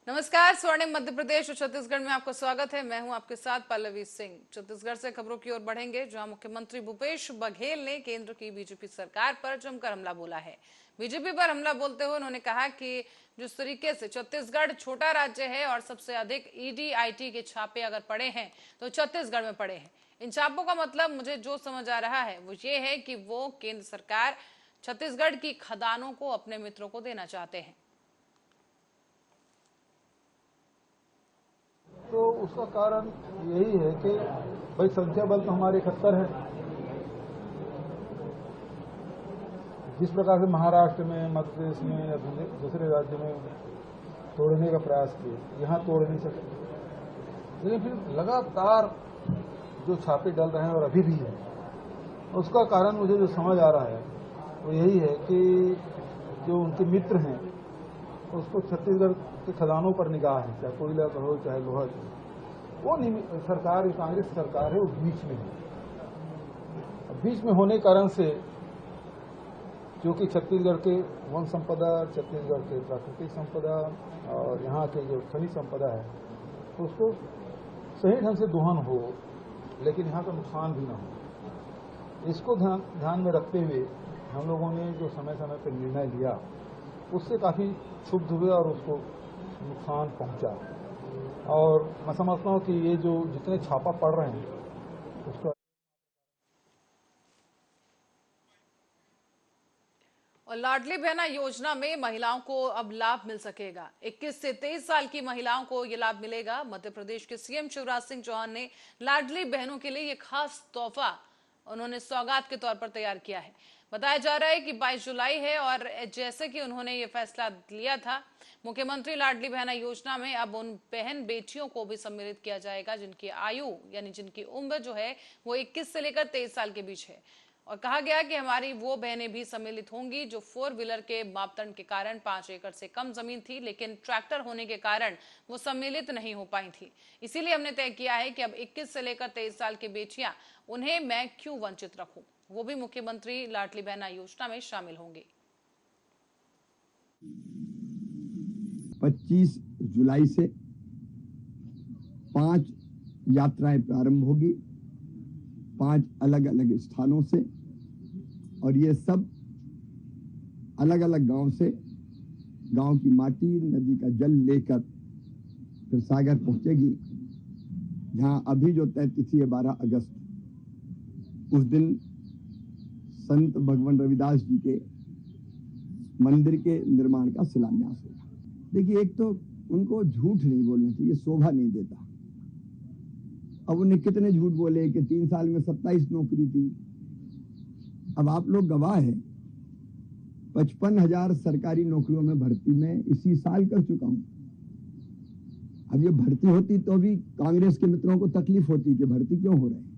नमस्कार। स्वर्णिम मध्य प्रदेश और छत्तीसगढ़ में आपका स्वागत है। मैं हूं आपके साथ पल्लवी सिंह। छत्तीसगढ़ से खबरों की ओर बढ़ेंगे, जहां मुख्यमंत्री भूपेश बघेल ने केंद्र की बीजेपी सरकार पर जमकर हमला बोला है। बीजेपी पर हमला बोलते हुए उन्होंने कहा कि जिस तरीके से छत्तीसगढ़ छोटा राज्य है और सबसे अधिक ईडी आईटी के छापे अगर पड़े हैं तो छत्तीसगढ़ में पड़े हैं। इन छापों का मतलब मुझे जो समझ आ रहा है वो ये है कि वो केंद्र सरकार छत्तीसगढ़ की खदानों को अपने मित्रों को देना चाहते हैं। तो उसका कारण यही है कि भाई संख्या बल तो हमारे 71 है। जिस प्रकार से महाराष्ट्र में, मध्य प्रदेश में या दूसरे राज्य में तोड़ने का प्रयास किए, यहाँ तोड़ नहीं सके। लेकिन फिर लगातार जो छापे डल रहे हैं और अभी भी है, उसका कारण मुझे जो समझ आ रहा है वो यही है कि जो उनके मित्र हैं उसको छत्तीसगढ़ के खदानों पर निगाह है, चाहे कोयला का हो चाहे लोहा का, वो सरकार, कांग्रेस सरकार है, वो बीच में है। बीच में होने के कारण से जो कि छत्तीसगढ़ के वन संपदा, छत्तीसगढ़ के प्राकृतिक संपदा और यहाँ के जो खनिज संपदा है, तो उसको सही ढंग से दोहन हो, लेकिन यहाँ का नुकसान भी ना हो। इसको ध्यान में रखते हुए हम लोगों ने जो समय समय पर निर्णय लिया, उससे काफ़ी क्षुब्ध हुए और उसको नुकसान पहुंचा। और मैं समझता हूँ कि ये जो जितने छापा पड़ रहे हैं उसका और लाडली बहना योजना में महिलाओं को अब लाभ मिल सकेगा। 21 से 23 साल की महिलाओं को यह लाभ मिलेगा। मध्य प्रदेश के सीएम शिवराज सिंह चौहान ने लाडली बहनों के लिए यह खास तोहफा उन्होंने सौगात के तौर पर तैयार किया है। बताया जा रहा है कि 22 जुलाई है और जैसे कि उन्होंने ये फैसला लिया था, मुख्यमंत्री लाडली बहना योजना में अब उन बहन बेटियों को भी सम्मिलित किया जाएगा जिनकी आयु यानी जिनकी उम्र जो है वो 21 से लेकर 23 साल के बीच है। और कहा गया कि हमारी वो बहनें भी सम्मिलित होंगी जो 4 व्हीलर के मापदंड के कारण 5 एकड़ से कम जमीन थी, लेकिन ट्रैक्टर होने के कारण वो सम्मिलित नहीं हो पाई थी। इसीलिए हमने तय किया है कि अब 21 से लेकर 23 साल की बेटियां, उन्हें मैं क्यों वंचित रखूं, वो भी मुख्यमंत्री लाडली बहना योजना में शामिल होंगे। 25 जुलाई से 5 यात्राएं प्रारंभ होगी, 5 अलग अलग स्थानों से, और ये सब अलग अलग गांव से, गांव की माटी, नदी का जल लेकर फिर सागर पहुंचेगी। जहां अभी जो तय तिथि है 12 अगस्त, उस दिन संत भगवान रविदास जी के मंदिर के निर्माण का शिलान्यास होगा। देखिए, एक तो उनको झूठ नहीं बोलना चाहिए, शोभा नहीं देता। अब उन्हें कितने झूठ बोले कि 3 साल में 27 नौकरी थी। अब आप लोग गवाह हैं, 55,000 सरकारी नौकरियों में भर्ती में इसी साल कर चुका हूं। अब ये भर्ती होती तो भी कांग्रेस के मित्रों को तकलीफ होती कि भर्ती क्यों हो रहे हैं।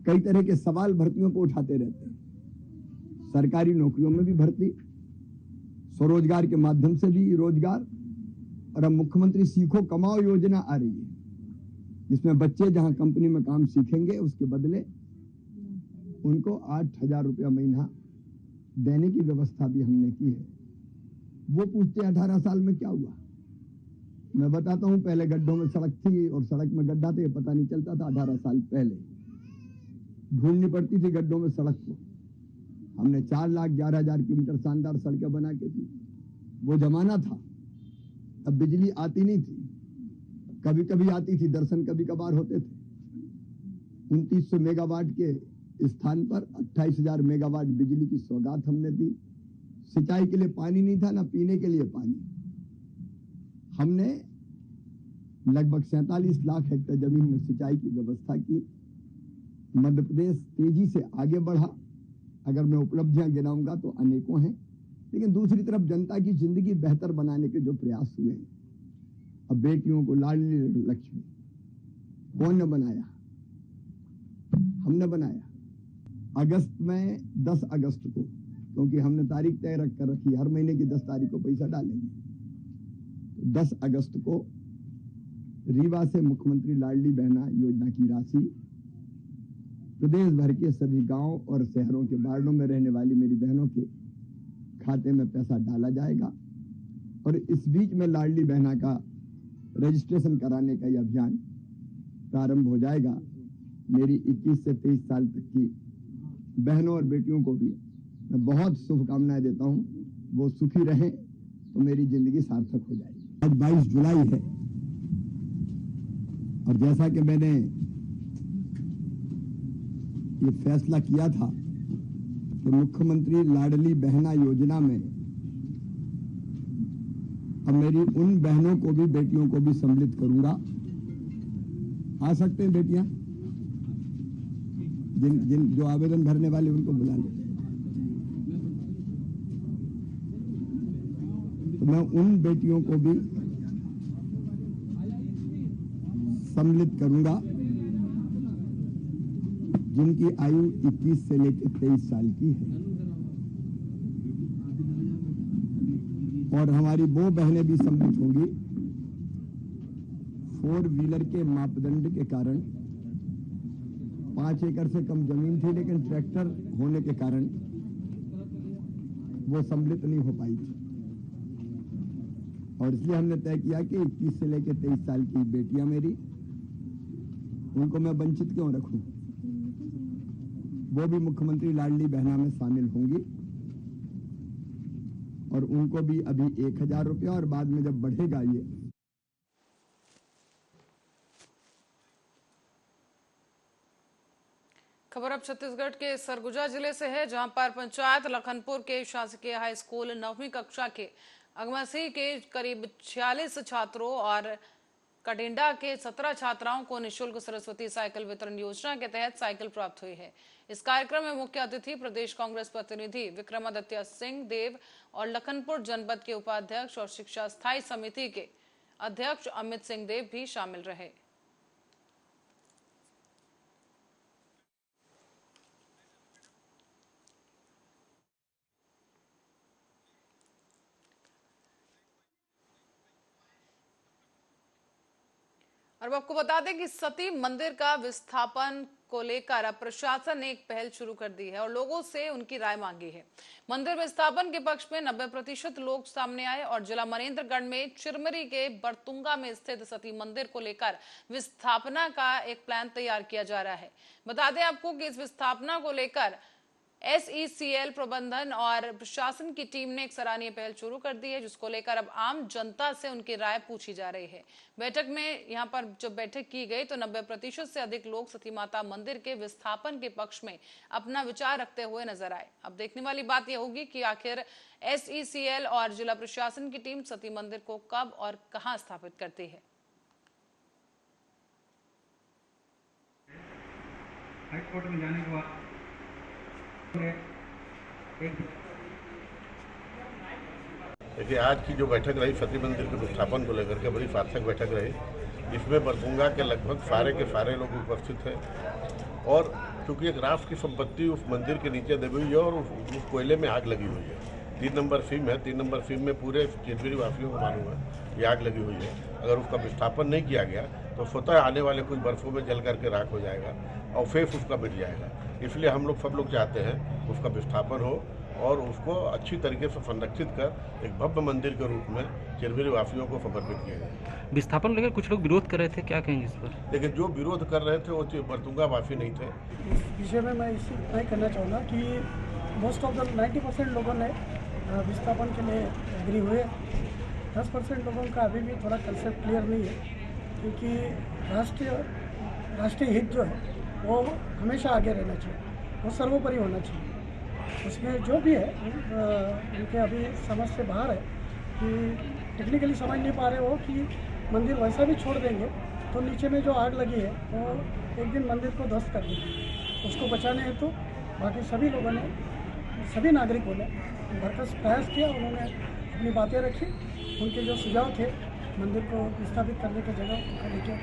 कई तरह के सवाल भर्तियों को उठाते रहते हैं। सरकारी नौकरियों में भी भर्ती, स्वरोजगार के माध्यम से भी रोजगार, और अब मुख्यमंत्री सीखो कमाओ योजना आ रही है, जिसमें बच्चे जहां कंपनी में काम सीखेंगे उसके बदले उनको 8,000 रुपया महीना देने की व्यवस्था भी हमने की है। वो पूछते 18 साल में क्या हुआ। मैं बताता हूं, पहले गड्ढों में सड़क थी और सड़क में गड्ढा था, पता नहीं चलता था। 18 साल पहले ढूंढनी पड़ती थी गड्ढों में सड़क को। हमने 4,11,000 किलोमीटर शानदार सड़कें बना के दी। वो जमाना था, अब बिजली आती नहीं थी, कभी कभी आती थी, दर्शन कभी कभार होते थे। 2900 मेगावाट के स्थान पर 28,000 मेगावाट बिजली की सौगात हमने दी। सिंचाई के लिए पानी नहीं था, ना पीने के लिए पानी। हमने लगभग 47 लाख हेक्टेयर जमीन में सिंचाई की व्यवस्था की। मध्य प्रदेश तेजी से आगे बढ़ा। अगर मैं उपलब्धियां गिनाऊंगा तो अनेकों हैं, लेकिन दूसरी तरफ जनता की जिंदगी बेहतर बनाने के जो प्रयास हुए हैं, अब बेटियों को लाडली लक्ष्मी कौन ने बनाया? हमने बनाया। अगस्त में 10 अगस्त को, क्योंकि हमने तारीख तय रख कर रखी, हर महीने की 10 तारीख को पैसा डालेंगे, तो 10 अगस्त को रीवा से मुख्यमंत्री लाडली बहना योजना की राशि प्रदेश भर के सभी गांव और शहरों के वार्डों में रहने वाली मेरी बहनों के खाते में पैसा डाला जाएगा। और इस बीच में लाडली बहना का रजिस्ट्रेशन कराने का यह अभियान प्रारंभ हो जाएगा। मेरी 21 से 23 साल तक की बहनों और बेटियों को भी मैं बहुत शुभकामनाएं देता हूं। वो सुखी रहें तो मेरी जिंदगी सार्थक हो जाएगी। आज 22 जुलाई है और जैसा कि मैंने ये फैसला किया था कि मुख्यमंत्री लाडली बहना योजना में अब मेरी उन बहनों को भी, बेटियों को भी सम्मिलित करूंगा। आ सकते हैं बेटियां, जिन जो आवेदन भरने वाले उनको बुला लें। तो मैं उन बेटियों को भी सम्मिलित करूंगा जिनकी आयु 21 से लेकर 23 साल की है। और हमारी वो बहनें भी सम्मिलित होंगी 4 व्हीलर के मापदंड के कारण। 5 एकड़ से कम जमीन थी, लेकिन ट्रैक्टर होने के कारण वो सम्मिलित नहीं हो पाई थी। और इसलिए हमने तय किया कि 21 से लेकर 23 साल की बेटियां मेरी, उनको मैं वंचित क्यों रखूं। वो भी मुख्यमंत्री लाडली बहना में शामिल होंगी और उनको भी अभी 1000 रुपया और बाद में जब बढ़ेगा ये। खबर अब छत्तीसगढ़ के सरगुजा जिले से है, जहां पर पंचायत लखनपुर के शासकीय हाई स्कूल 9वीं कक्षा के अगमसी के करीब 46 छात्रों और कटिंडा के 17 छात्राओं को निःशुल्क सरस्वती साइकिल वितरण योजना के तहत साइकिल प्राप्त हुई है। इस कार्यक्रम में मुख्य अतिथि प्रदेश कांग्रेस प्रतिनिधि विक्रमादित्य सिंह देव और लखनपुर जनपद के उपाध्यक्ष और शिक्षा स्थायी समिति के अध्यक्ष अमित सिंह देव भी शामिल रहे। और अब आपको बता दें कि सती मंदिर का विस्थापन को लेकर अब प्रशासन ने एक पहल शुरू कर दी है और लोगों से उनकी राय मांगी है। मंदिर विस्थापन के पक्ष में 90% लोग सामने आए और जिला मनेन्द्रगढ़ में चिरमिरी के बरतुंगा में स्थित सती मंदिर को लेकर विस्थापना का एक प्लान तैयार किया जा रहा है। बता दें आपको कि इस विस्थापना को लेकर SECL प्रबंधन और प्रशासन की टीम ने एक सराहनीय पहल शुरू कर दी है, जिसको लेकर अब आम जनता से उनकी राय पूछी जा रही है। बैठक में यहां पर जब बैठक की गई तो 90% से अधिक लोग सती माता मंदिर के विस्थापन के पक्ष में अपना विचार रखते हुए नजर आए। अब देखने वाली बात यह होगी कि आखिर SECL और जिला प्रशासन की टीम सती मंदिर को कब और कहां स्थापित करती है। हाईकोर्ट में जाने के बाद देखिए, आज की जो बैठक रही सती मंदिर के विस्थापन को लेकर के बड़ी सार्थक बैठक रही। इसमें बरतुंगा के लगभग सारे लोग उपस्थित हैं और चूंकि एक राष्ट्र की संपत्ति उस मंदिर के नीचे दबी हुई है और उस कोयले में आग लगी हुई है। 3 नंबर सीम है, 3 नंबर सीम में पूरे चिरमिरी वासियों को मालूम है कि आग लगी हुई है। अगर उसका विस्थापन नहीं किया गया तो स्वतः आने वाले कुछ बरसों में जल करके राख हो जाएगा और फेस उसका मिट जाएगा। इसलिए हम लोग सब लोग चाहते हैं उसका विस्थापन हो और उसको अच्छी तरीके से संरक्षित कर एक भव्य मंदिर के रूप में चिरमिरी वासियों को समर्पित किया जाए। विस्थापन लेकर कुछ लोग विरोध कर रहे थे, क्या कहेंगे इस पर? लेकिन जो विरोध कर रहे थे वो बरतुंगा वासी नहीं थे। इस विषय में मैं इतना ही कहना चाहूँगा कि मोस्ट ऑफ द 90% लोगों ने विस्थापन के लिए एग्री हुए। 10% लोगों का अभी भी थोड़ा कंसेप्ट क्लियर नहीं है, क्योंकि राष्ट्रीय हित जो है वो हमेशा आगे रहना चाहिए, वो सर्वोपरि होना चाहिए। उसमें जो भी है उनके अभी समझ से बाहर है कि टेक्निकली समझ नहीं पा रहे हो कि मंदिर वैसा भी छोड़ देंगे तो नीचे में जो आग लगी है वो एक दिन मंदिर को ध्वस्त कर देगी। उसको बचाने हेतु बाकी सभी लोगों ने, सभी नागरिकों ने भरसक प्रयास किया। उन्होंने अपनी बातें रखी, उनके जो सुझाव थे मंदिर को विस्थापित करने की जगह लेके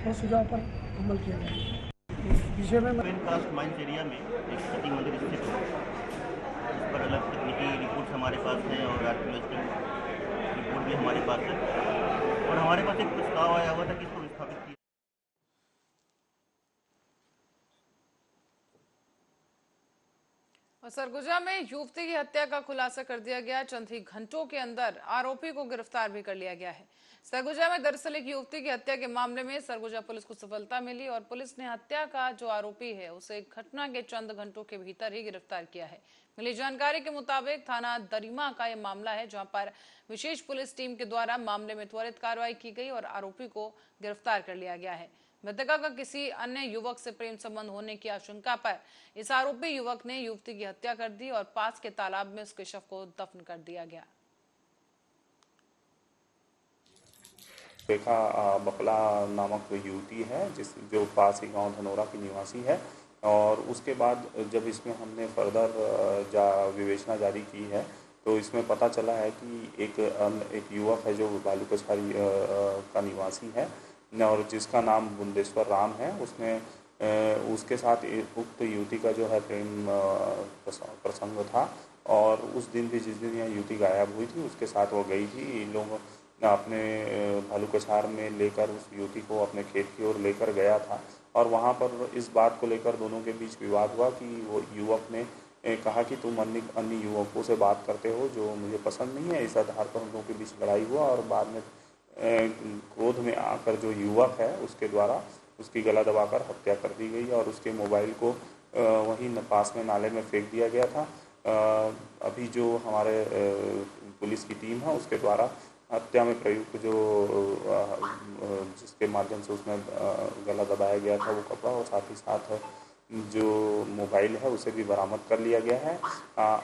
वो सुझाव पर अमल किया गया। इस विषय में कास्ट माइंस एरिया में एक सती मंदिर स्थित है। इस पर अलग तकनीकी रिपोर्ट हमारे पास है और आर्कियोलॉजिकल रिपोर्ट भी हमारे पास है और हमारे पास एक प्रस्ताव आया हुआ था कि इसको विस्थापित किया। और सरगुजा में युवती की हत्या का खुलासा कर दिया गया। चंद ही घंटों के अंदर आरोपी को गिरफ्तार भी कर लिया गया है। सरगुजा में दरअसल एक युवती की हत्या के मामले में सरगुजा पुलिस को सफलता मिली और पुलिस ने हत्या का जो आरोपी है उसे घटना के चंद घंटों के भीतर ही गिरफ्तार किया है। मिली जानकारी के मुताबिक थाना दरिमा का यह मामला है, जहां पर विशेष पुलिस टीम के द्वारा मामले में त्वरित कार्रवाई की गई और आरोपी को गिरफ्तार कर लिया गया है। मृतका का किसी अन्य युवक से प्रेम संबंध होने की आशंका पर इस आरोपी युवक ने युवती की हत्या कर दी और पास के तालाब में उसके शव को दफन कर दिया गया। रेखा बकला नामक युवती है जो पास ही गांव धनोरा की निवासी है, और उसके बाद जब इसमें हमने फर्दर विवेचना जारी की है तो इसमें पता चला है कि एक युवक है जो बालू कछारी का निवासी है और जिसका नाम बुंदेश्वर राम है। उसके साथ उक्त युवती का जो है प्रेम प्रसंग था और उस दिन भी जिस दिन यह युवती गायब हुई थी उसके साथ वो गई थी। लोग अपने भालू कछार में लेकर उस युवती को अपने खेत की ओर लेकर गया था और वहाँ पर इस बात को लेकर दोनों के बीच विवाद हुआ कि वो युवक ने कहा कि तुम अन्य युवकों से बात करते हो जो मुझे पसंद नहीं है। इस आधार पर हम लोगों के बीच लड़ाई हुआ और बाद में क्रोध में आकर जो युवक है उसके द्वारा उसकी गला दबाकर हत्या कर दी गई और उसके मोबाइल को वहीं पास में नाले में फेंक दिया गया था। अभी जो हमारे पुलिस की टीम है उसके द्वारा हत्या में प्रयुक्त जो जिसके माध्यम से उसमें गला दबाया गया था वो कपड़ा और साथ ही साथ जो मोबाइल है उसे भी बरामद कर लिया गया है।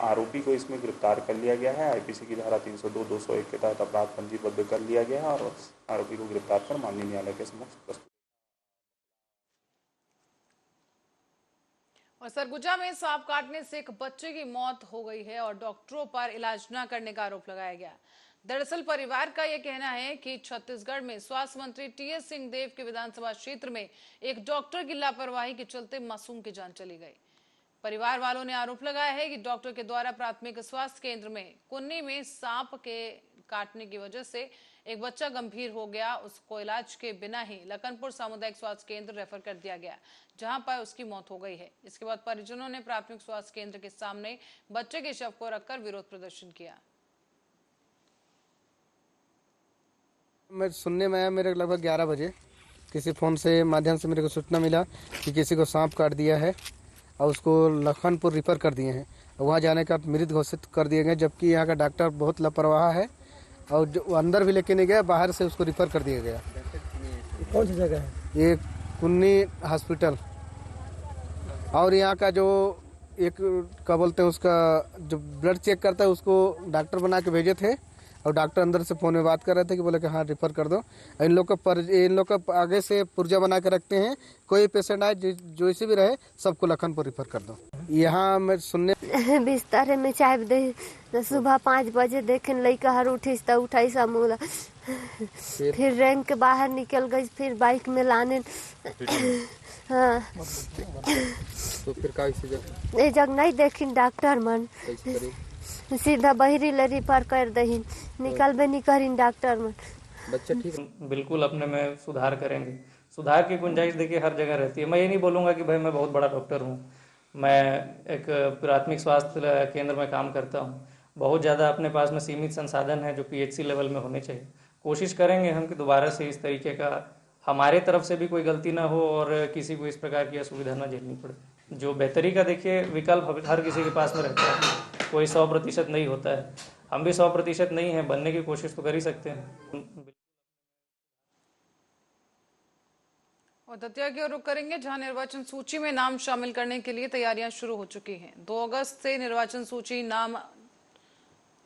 आरोपी को इसमें गिरफ्तार कर लिया गया है। आईपीसी की धारा 302, 201 के तहत अपराध पंजीबद्ध कर लिया गया है और आरोपी को गिरफ्तार कर माननीय न्यायालय के समक्ष प्रस्तुत। और सरगुजा में सांप काटने से एक बच्चे की मौत हो गई है और डॉक्टरों पर इलाज न करने का आरोप लगाया गया। दरअसल परिवार का यह कहना है कि छत्तीसगढ़ में स्वास्थ्य मंत्री टीएस सिंहदेव के विधानसभा क्षेत्र में एक डॉक्टर की लापरवाही के चलते मासूम की जान चली गई। परिवार वालों ने आरोप लगाया है कि डॉक्टर के द्वारा प्राथमिक स्वास्थ्य केंद्र में कुन्नी में सांप के काटने की वजह से एक बच्चा गंभीर हो गया। उसको इलाज के बिना ही लखनपुर सामुदायिक स्वास्थ्य केंद्र रेफर कर दिया गया, जहां पर उसकी मौत हो गई है। इसके बाद परिजनों ने प्राथमिक स्वास्थ्य केंद्र के सामने बच्चे के शव को रखकर विरोध प्रदर्शन किया। मैं सुनने में आया, मेरे लगभग 11 बजे किसी फ़ोन से माध्यम से मेरे को सूचना मिला कि किसी को सांप काट दिया है और उसको लखनपुर रिफ़र कर दिए हैं। वहाँ जाने का मृत घोषित कर दिए गए, जबकि यहाँ का डॉक्टर बहुत लापरवाह है और जो अंदर भी लेके नहीं गया, बाहर से उसको रिफ़र कर दिया गया। कौन सी जगह है ये? कुन्नी हॉस्पिटल। और यहाँ का जो एक क्या बोलते हैं उसका जो ब्लड चेक करता है उसको डॉक्टर बना के भेजे थे और डॉक्टर अंदर से फ़ोन में बात कर रहे थे कि बोले कि हाँ रिफ़र कर दो। इन लोग का आगे से पुर्जा बना के रखते हैं, कोई पेशेंट आए जो इसी भी रहे सबको लखनपुर रिफ़र कर दो। यहाँ मैं सुनने बिस्तर में चाय दे सुबह 5 बजे देखे लड़का हर उठीस तो उठाई समूला, फिर रैंक के बाहर निकल गई, फिर बाइक में लाने। हाँ तो फिर ये जग नहीं देखी डॉक्टर मन सीधा बहरी ले रिफर कर दही, निकलबे नहीं करीन डॉक्टर में। बच्चा ठीक बिल्कुल अपने में सुधार करेंगे। सुधार की गुंजाइश देखिए हर जगह रहती है। मैं ये नहीं बोलूँगा कि भाई मैं बहुत बड़ा डॉक्टर हूँ। मैं एक प्राथमिक स्वास्थ्य केंद्र में काम करता हूँ। बहुत ज़्यादा अपने पास में सीमित संसाधन है जो PHC लेवल में होने चाहिए। कोशिश करेंगे हम कि दोबारा से इस तरीके का हमारे तरफ से भी कोई गलती ना हो और किसी को इस प्रकार की असुविधा ना झेलनी पड़े। जो बेहतरी का देखिए विकल्प हर किसी के पास में रहता है, कोई 100% नहीं होता है। हम भी 100% नहीं है, बनने की कोशिश तो कर ही सकते हैं। और दतिया की ओर रुख करेंगे, जहां निर्वाचन सूची में नाम शामिल करने के लिए तैयारियां शुरू हो चुकी हैं। 2 अगस्त से निर्वाचन सूची नाम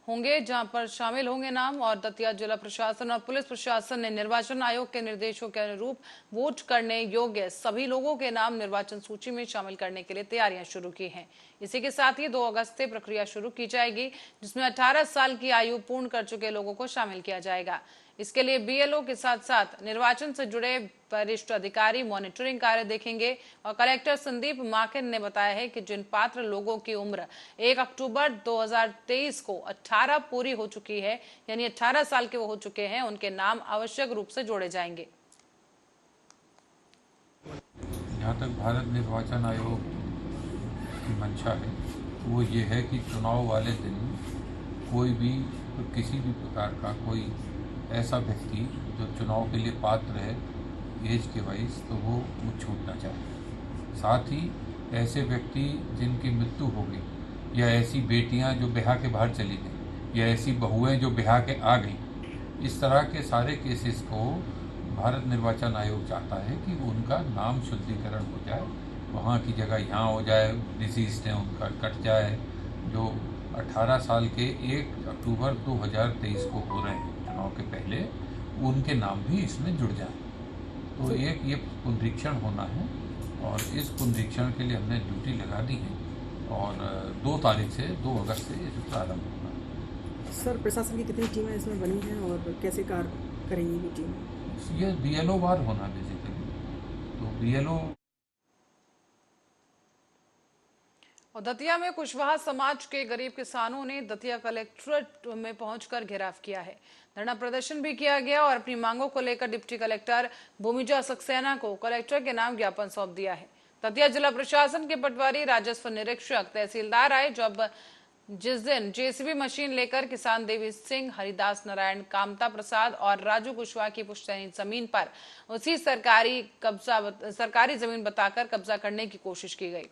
होंगे जहां पर शामिल होंगे नाम, और दतिया जिला प्रशासन और पुलिस प्रशासन ने निर्वाचन आयोग के निर्देशों के अनुरूप वोट करने योग्य सभी लोगों के नाम निर्वाचन सूची में शामिल करने के लिए तैयारियां शुरू की हैं। इसी के साथ ही 2 अगस्त से प्रक्रिया शुरू की जाएगी, जिसमें 18 साल की आयु पूर्ण कर चुके लोगों को शामिल किया जाएगा। इसके लिए BLO के साथ साथ निर्वाचन से जुड़े वरिष्ठ अधिकारी मॉनिटरिंग कार्य देखेंगे। और कलेक्टर संदीप माकिन ने बताया है कि जिन पात्र लोगों की उम्र 1 अक्टूबर 2023 को 18 पूरी हो चुकी है, यानी 18 साल के वो हो चुके हैं, उनके नाम आवश्यक रूप से जोड़े जाएंगे। जहाँ तक भारत निर्वाचन आयोग की मंशा है वो ये है कि चुनाव वाले दिन कोई भी किसी भी प्रकार का कोई ऐसा व्यक्ति जो चुनाव के लिए पात्र है एज के वाइज, तो वो छूटना चाहिए। साथ ही ऐसे व्यक्ति जिनकी मृत्यु हो गई, या ऐसी बेटियां जो ब्याह के बाहर चली गई, या ऐसी बहुएं जो ब्याह के आ गई, इस तरह के सारे केसेस को भारत निर्वाचन आयोग चाहता है कि उनका नाम शुद्धिकरण हो जाए, वहाँ की जगह यहाँ हो जाए, डिसीज ने उनका कट जाए। जो 18 साल के 1 अक्टूबर 2023 को हो रहे हैं चुनाव के पहले, उनके नाम भी इसमें जुड़ जाए। तो एक ये पुनरीक्षण होना है, और इस पुनरीक्षण के लिए हमने ड्यूटी लगा दी है, और 2 तारीख से 2 अगस्त से इस प्रारंभ होगा। सर, प्रशासन की कितनी टीमें इसमें बनी हैं और कैसे कार्य करेंगी ये टीम? ये BLO वार होना बेसिकली, तो BLO। और दतिया में कुशवाहा समाज के गरीब किसानों ने दतिया कलेक्ट्रेट में पहुंचकर घेराव किया है। धरना प्रदर्शन भी किया गया और अपनी मांगों को लेकर डिप्टी कलेक्टर भूमिजा सक्सेना को कलेक्टर के नाम ज्ञापन सौंप दिया है। दतिया जिला प्रशासन के पटवारी, राजस्व निरीक्षक, तहसीलदार आए, जिस दिन JCB मशीन लेकर किसान देवी सिंह, हरिदास नारायण, कामता प्रसाद और राजू कुशवाहा की पुश्तैनी जमीन पर उसी सरकारी जमीन बताकर कब्जा करने की कोशिश की गई।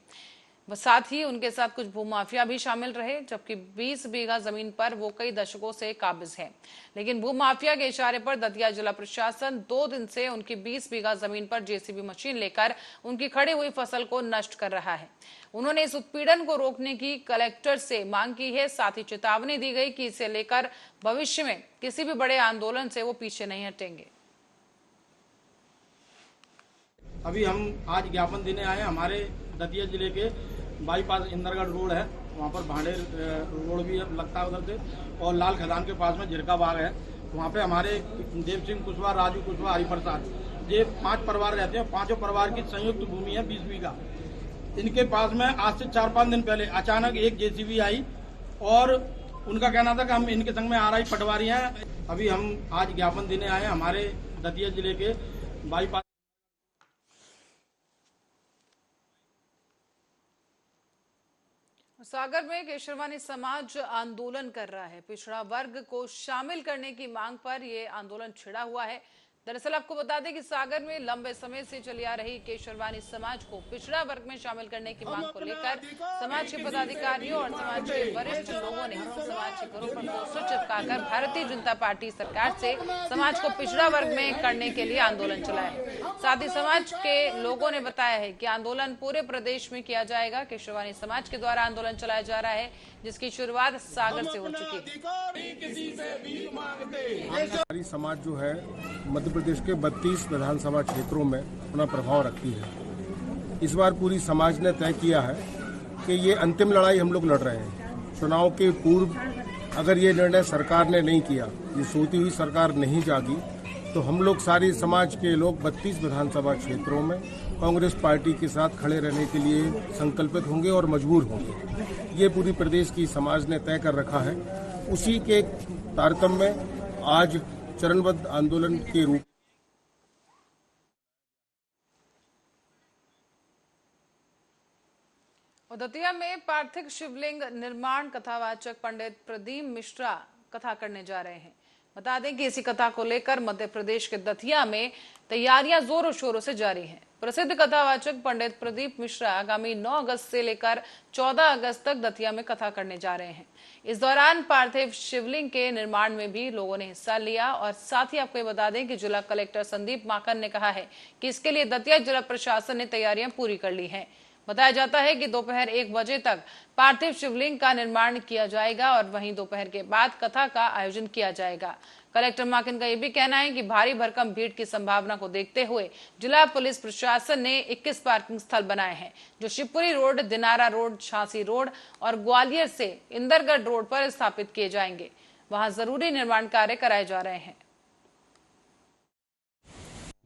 साथ ही उनके साथ कुछ भूमाफिया भी शामिल रहे, जबकि 20 बीघा जमीन पर वो कई दशकों से काबिज हैं। लेकिन भूमाफिया के इशारे पर दतिया जिला प्रशासन 2 दिन से उनकी 20 बीघा जमीन पर JCB मशीन लेकर उनकी खड़ी हुई फसल को नष्ट कर रहा है। उन्होंने इस उत्पीड़न को रोकने की कलेक्टर से मांग की है। साथ ही चेतावनी दी गई कि इसे लेकर भविष्य में किसी भी बड़े आंदोलन से वो पीछे नहीं हटेंगे। अभी हम आज ज्ञापन देने आए। हमारे दतिया जिले के बाईपास इंदरगढ़ रोड है, वहाँ पर भांडे रोड भी लगता है उधर से, और लाल खदान के पास में झिरका बाग है, वहाँ पे हमारे देव सिंह कुशवाहा, राजू कुशवाहा, हरिप्रसाद, ये 5 परिवार रहते हैं। 5 परिवार की संयुक्त भूमि है 20 बीघा। इनके पास में आज से 4-5 दिन पहले अचानक एक JCB आई और उनका कहना था कि हम इनके संग में RI पटवारी हैं। अभी हम आज ज्ञापन देने आए हैं हमारे दतिया जिले के बाईपास। सागर में केशरवानी समाज आंदोलन कर रहा है। पिछड़ा वर्ग को शामिल करने की मांग पर यह आंदोलन छिड़ा हुआ है। दरअसल आपको बता दें कि सागर में लंबे समय से चली आ रही केशरवानी समाज को पिछड़ा वर्ग में शामिल करने की मांग को लेकर समाज के पदाधिकारियों और समाज के वरिष्ठ लोगों ने समाज के घरों पर पोस्टर चिपकाकर भारतीय जनता पार्टी सरकार से समाज को पिछड़ा वर्ग में करने के लिए आंदोलन चलाया है। साथ ही समाज के लोगों ने बताया है कि आंदोलन पूरे प्रदेश में किया जाएगा। केशरवानी समाज के द्वारा आंदोलन चलाया जा रहा है, जिसकी शुरुआत सागर से हो चुकी है। समाज जो है मध्य प्रदेश के 32 विधानसभा क्षेत्रों में अपना प्रभाव रखती है। इस बार पूरी समाज ने तय किया है कि ये अंतिम लड़ाई हम लोग लड़ रहे हैं। चुनाव के पूर्व अगर ये निर्णय सरकार ने नहीं किया, ये सोती हुई सरकार नहीं जागी, तो हम लोग सारी समाज के लोग 32 विधानसभा क्षेत्रों में कांग्रेस पार्टी के साथ खड़े रहने के लिए संकल्पित होंगे और मजबूर होंगे। ये पूरी प्रदेश की समाज ने तय कर रखा है। उसी के तारतम्य में आज चरणबद्ध आंदोलन के रूप दतिया में पार्थिव शिवलिंग निर्माण कथावाचक पंडित प्रदीप मिश्रा कथा करने जा रहे हैं। बता दें कि इसी कथा को लेकर मध्य प्रदेश के दतिया में तैयारियां जोरों शोरों से जारी हैं। प्रसिद्ध कथावाचक पंडित प्रदीप मिश्रा आगामी 9 अगस्त से लेकर 14 अगस्त तक दतिया में कथा करने जा रहे हैं। इस दौरान पार्थिव शिवलिंग के निर्माण में भी लोगों ने हिस्सा लिया। और साथ ही आपको ये बता दें कि जिला कलेक्टर संदीप माकन ने कहा है कि इसके लिए दतिया जिला प्रशासन ने तैयारियां पूरी कर ली हैं। बताया जाता है कि दोपहर 1 बजे तक पार्थिव शिवलिंग का निर्माण किया जाएगा और वहीं दोपहर के बाद कथा का आयोजन किया जाएगा। कलेक्टर माकन का यह भी कहना है कि भारी भरकम भीड़ की संभावना को देखते हुए जिला पुलिस प्रशासन ने 21 पार्किंग स्थल बनाए हैं, जो Shivpuri road, Dinara road, Jhansi road और ग्वालियर से इंदरगढ़ रोड पर स्थापित किए जाएंगे। वहां जरूरी निर्माण कार्य कराए जा रहे हैं।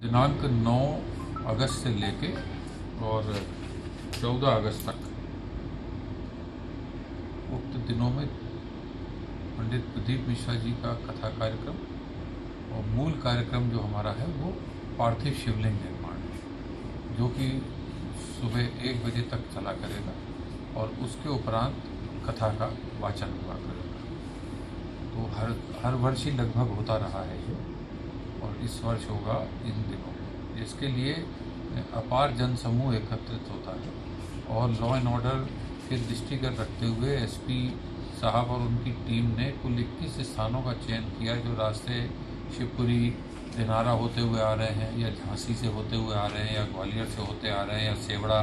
दिनांक 9 अगस्त से लेके और 14 अगस्त तक उक्त दिनों में पंडित प्रदीप मिश्रा जी का कथा कार्यक्रम और मूल कार्यक्रम जो हमारा है वो पार्थिव शिवलिंग निर्माण है, जो कि सुबह 1 बजे तक चला करेगा और उसके उपरांत कथा का वाचन हुआ करेगा। तो हर वर्ष ही लगभग होता रहा है ये, और इस वर्ष होगा इन दिनों। इसके लिए अपार जनसमूह एकत्रित होता है और लॉ एंड ऑर्डर के दृष्टिगत रखते हुए एसपी साहब और उनकी टीम ने कुल 21 स्थानों का चयन किया जो रास्ते शिवपुरी दिनारा होते हुए आ रहे हैं, या झांसी से होते हुए आ रहे हैं, या ग्वालियर से होते आ रहे हैं, या सेवड़ा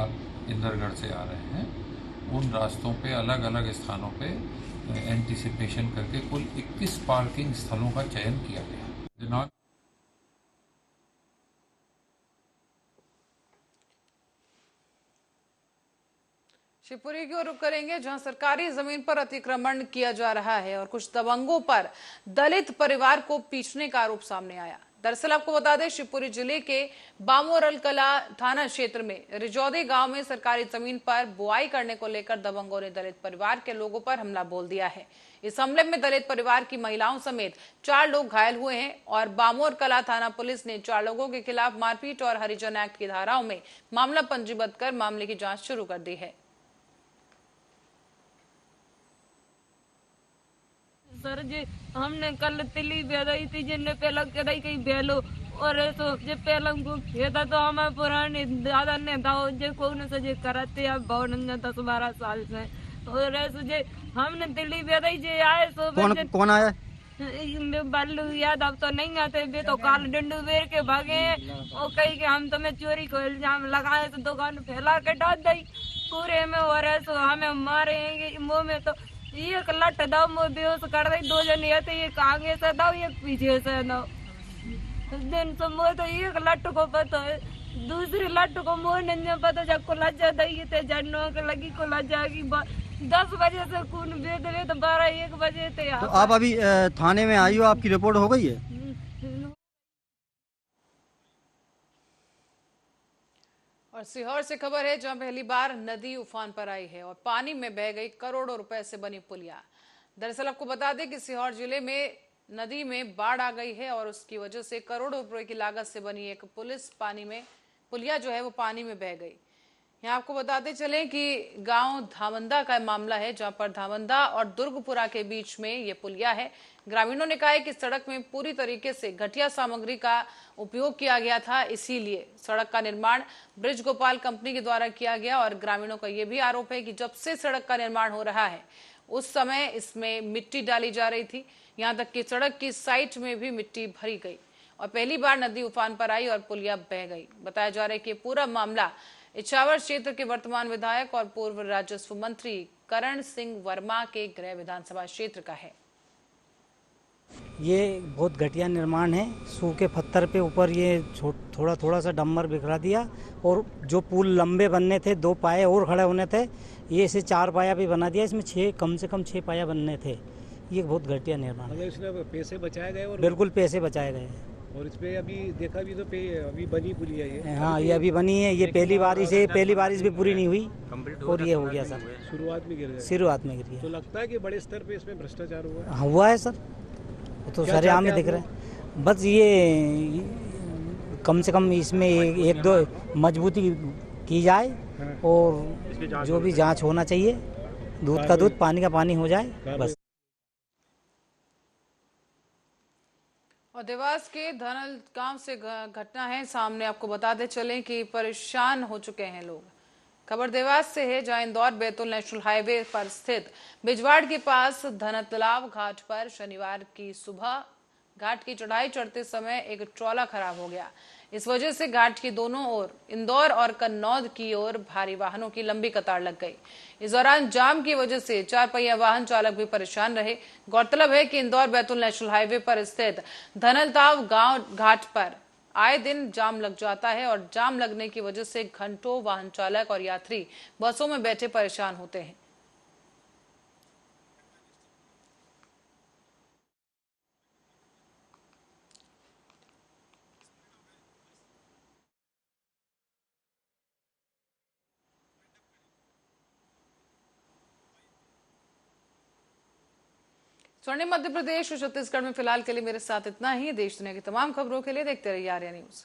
इंदरगढ़ से आ रहे हैं। उन रास्तों पे अलग अलग स्थानों पे एंटीसिपेशन करके कुल 21 पार्किंग स्थलों का चयन किया गया। दिनांक शिवपुरी की ओर रुख करेंगे, जहां सरकारी जमीन पर अतिक्रमण किया जा रहा है और कुछ दबंगों पर दलित परिवार को पीटने का आरोप सामने आया। दरअसल आपको बता दें, शिवपुरी जिले के बामोरल कला थाना क्षेत्र में रिजौदे गांव में सरकारी जमीन पर बुआई करने को लेकर दबंगों ने दलित परिवार के लोगों पर हमला बोल दिया है। इस हमले में दलित परिवार की महिलाओं समेत 4 लोग घायल हुए हैं और बामोर कला थाना पुलिस ने 4 लोगों के खिलाफ मारपीट और हरिजन एक्ट की धाराओं में मामला पंजीबद्ध कर मामले की जांच शुरू कर दी है। सर जी, हमने कल तिली बेदाई थी, जिनने पहला कदाई कहीं बेलो और तो जब पहला हमको खेता तो हमारे पुराने दादा ने दाओ जो कौन से जे कराते अब भवन 10-12 साल से, और ऐसे जे हमने तिली बेदाई जे आए तो कौन आया बालू याद अब तो नहीं आते, वे तो काल डंडू बेर के भागे हैं और कही के हम तुम्हें चोरी को इल्जाम लगाए तो दुकान फैला के डाल दी पूरे में, और ऐसे हमें मारेंगे मुँह में तो एक लट दाओ मुँह बेहोश कर दे, 2 जन आते, एक आगे से दाओ एक पीछे से दाओ। दिन से मुँह तो एक लट को पता है, दूसरी लट को मुँह नहीं पता, जब को लज्जा दई थे जनों के लगी को लज्जा की 10 बजे से खून बेच दे तो 12-1 बजे थे। तो आप अभी थाने में आई हो, आपकी रिपोर्ट हो गई है? और सीहोर से खबर है, जहां पहली बार नदी उफान पर आई है और पानी में बह गई करोड़ों रुपए से बनी पुलिया। दरअसल आपको बता दें कि सीहोर जिले में नदी में बाढ़ आ गई है और उसकी वजह से करोड़ों रुपए की लागत से बनी एक पुलिया जो है वो पानी में बह गई। यहाँ आपको बताते चलें कि गांव धामंदा का मामला है, जहां पर धामंदा और दुर्गपुरा के बीच में ये पुलिया है। ग्रामीणों ने कहा है कि सड़क में पूरी तरीके से घटिया सामग्री का उपयोग किया गया था, इसीलिए सड़क का निर्माण ब्रिज गोपाल कंपनी के द्वारा किया गया। और ग्रामीणों का यह भी आरोप है कि जब से सड़क का निर्माण हो रहा है उस समय इसमें मिट्टी डाली जा रही थी, यहाँ तक कि सड़क की साइड में भी मिट्टी भरी गई और पहली बार नदी उफान पर आई और पुलिया बह गई। बताया जा रहा है कि पूरा मामला इछावर क्षेत्र के वर्तमान विधायक और पूर्व राजस्व मंत्री करण सिंह वर्मा के गृह विधानसभा क्षेत्र का है। ये बहुत घटिया निर्माण है, सूखे पत्थर पे ऊपर ये थोड़ा सा डम्बर बिखरा दिया और जो पुल लंबे बनने थे 2 पाए और खड़े होने थे, ये इसे 4 पाया भी बना दिया, इसमें कम से कम 6 पाया बनने थे। ये बहुत घटिया निर्माण है। इसमें पैसे बचाए गए और बिल्कुल पैसे बचाए गए, और इसमें अभी देखा भी तो अभी बनी पुलिया ये। हाँ, ये अभी बनी है, ये पहली बारिश भी पूरी नहीं हुई और ये हो गया सर, शुरुआत में गिर गया। शुरुआत में गिर गया। तो लगता है कि बड़े स्तर पे इसमें भ्रष्टाचार हुआ है? हुआ है सर, तो सारे आम में दिख रहे हैं। बस ये कम से कम इसमें 1-2 मजबूती की जाए और जो भी जांच होना चाहिए, दूध का दूध पानी का पानी हो जाए बस। और देवास के धनल गांव से घटना है सामने, आपको बताते चलें कि परेशान हो चुके हैं लोग। खबर देवास से है, जहां इंदौर बैतूल नेशनल हाईवे पर स्थित बिजवाड़ के पास धनतलाव घाट पर शनिवार की सुबह घाट की चढ़ाई चढ़ते समय एक ट्रॉला खराब हो गया। इस वजह से घाट की दोनों ओर इंदौर और कन्नौद की ओर भारी वाहनों की लंबी कतार लग गई। इस दौरान जाम की वजह से 4 पहिया वाहन चालक भी परेशान रहे। गौरतलब है कि इंदौर बैतूल नेशनल हाईवे पर स्थित धनलताव गांव घाट पर आए दिन जाम लग जाता है और जाम लगने की वजह से घंटों वाहन चालक और यात्री बसों में बैठे परेशान होते हैं। स्वर्णिम मध्य प्रदेश और छत्तीसगढ़ में फिलहाल के लिए मेरे साथ इतना ही। देश दुनिया की तमाम खबरों के लिए देखते रहिए आर्या न्यूज।